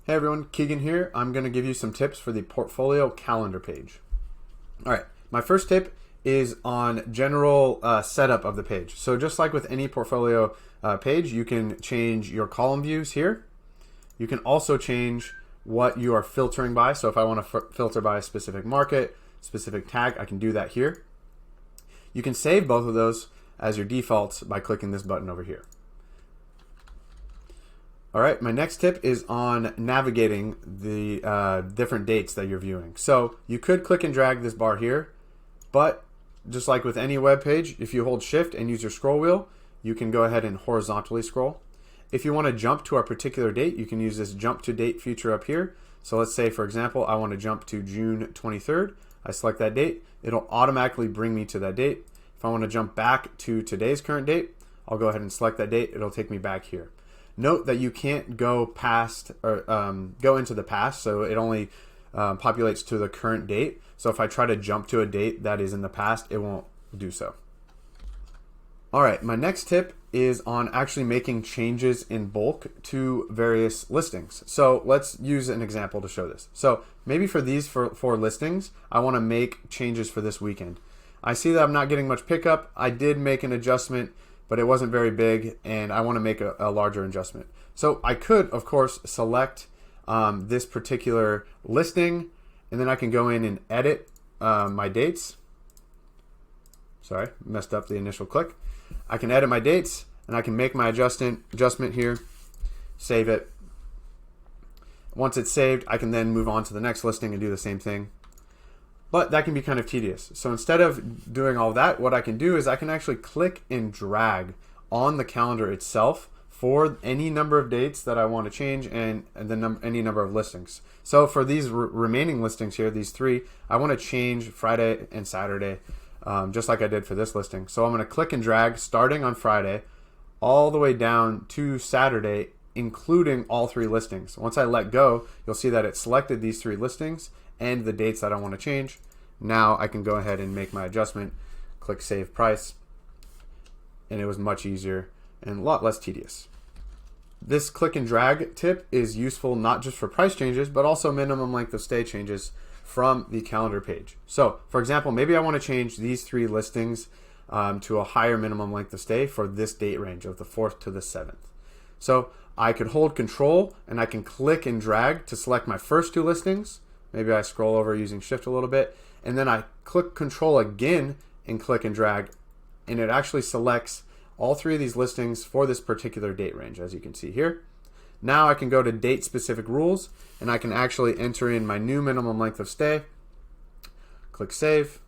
Hey everyone, Keegan here. I'm going to give you some tips for the portfolio calendar page. All right, my first tip is on general setup of the page. So just like with any portfolio page, you can change your column views here. You can also change what you are filtering by. So if I want to filter by a specific market, specific tag, I can do that here. You can save both of those as your defaults by clicking this button over here. All right, my next tip is on navigating the different dates that you're viewing. So you could click and drag this bar here, but just like with any web page, if you hold shift and use your scroll wheel, you can go ahead and horizontally scroll. If you want to jump to a particular date, you can use this jump to date feature up here. So let's say, for example, I want to jump to June 23rd. I select that date. It'll automatically bring me to that date. If I want to jump back to today's current date, I'll go ahead and select that date. It'll take me back here. Note that you can't go past or go into the past, so it only populates to the current date. So if I try to jump to a date that is in the past, it won't do so. All right, my next tip is on actually making changes in bulk to various listings. So let's use an example to show this. So maybe for these four listings, I want to make changes for this weekend. I see that I'm not getting much pickup. I did make an adjustment, but it wasn't very big, and I want to make a larger adjustment. So I could, of course, select this particular listing, and then I can go in and edit my dates. Sorry, messed up the initial click. I can edit my dates, and I can make my adjustment here, save it. Once it's saved, I can then move on to the next listing and do the same thing. But that can be kind of tedious. So instead of doing all that, what I can do is I can actually click and drag on the calendar itself for any number of dates that I want to change and any number of listings. So for these remaining listings here, these three, I want to change Friday and Saturday, just like I did for this listing. So I'm going to click and drag starting on Friday all the way down to Saturday, including all three listings. Once I let go, you'll see that it selected these three listings and the dates that I want to change. Now I can go ahead and make my adjustment, click save price, and it was much easier and a lot less tedious. This click and drag tip is useful not just for price changes, but also minimum length of stay changes from the calendar page. So for example, maybe I want to change these three listings to a higher minimum length of stay for this date range of the 4th to the 7th. So I could hold control and I can click and drag to select my first two listings. Maybe I scroll over using shift a little bit, and then I click control again and click and drag, and it actually selects all three of these listings for this particular date range, as you can see here. Now I can go to date specific rules, and I can actually enter in my new minimum length of stay. Click save.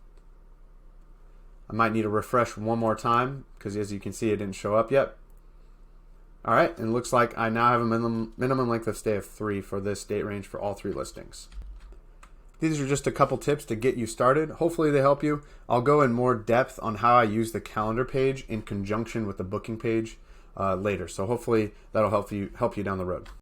I might need to refresh one more time because, as you can see, it didn't show up yet. All right, and it looks like I now have a minimum length of stay of 3 for this date range for all three listings. These are just a couple tips to get you started. Hopefully they help you. I'll go in more depth on how I use the calendar page in conjunction with the booking page later. So hopefully that'll help you down the road.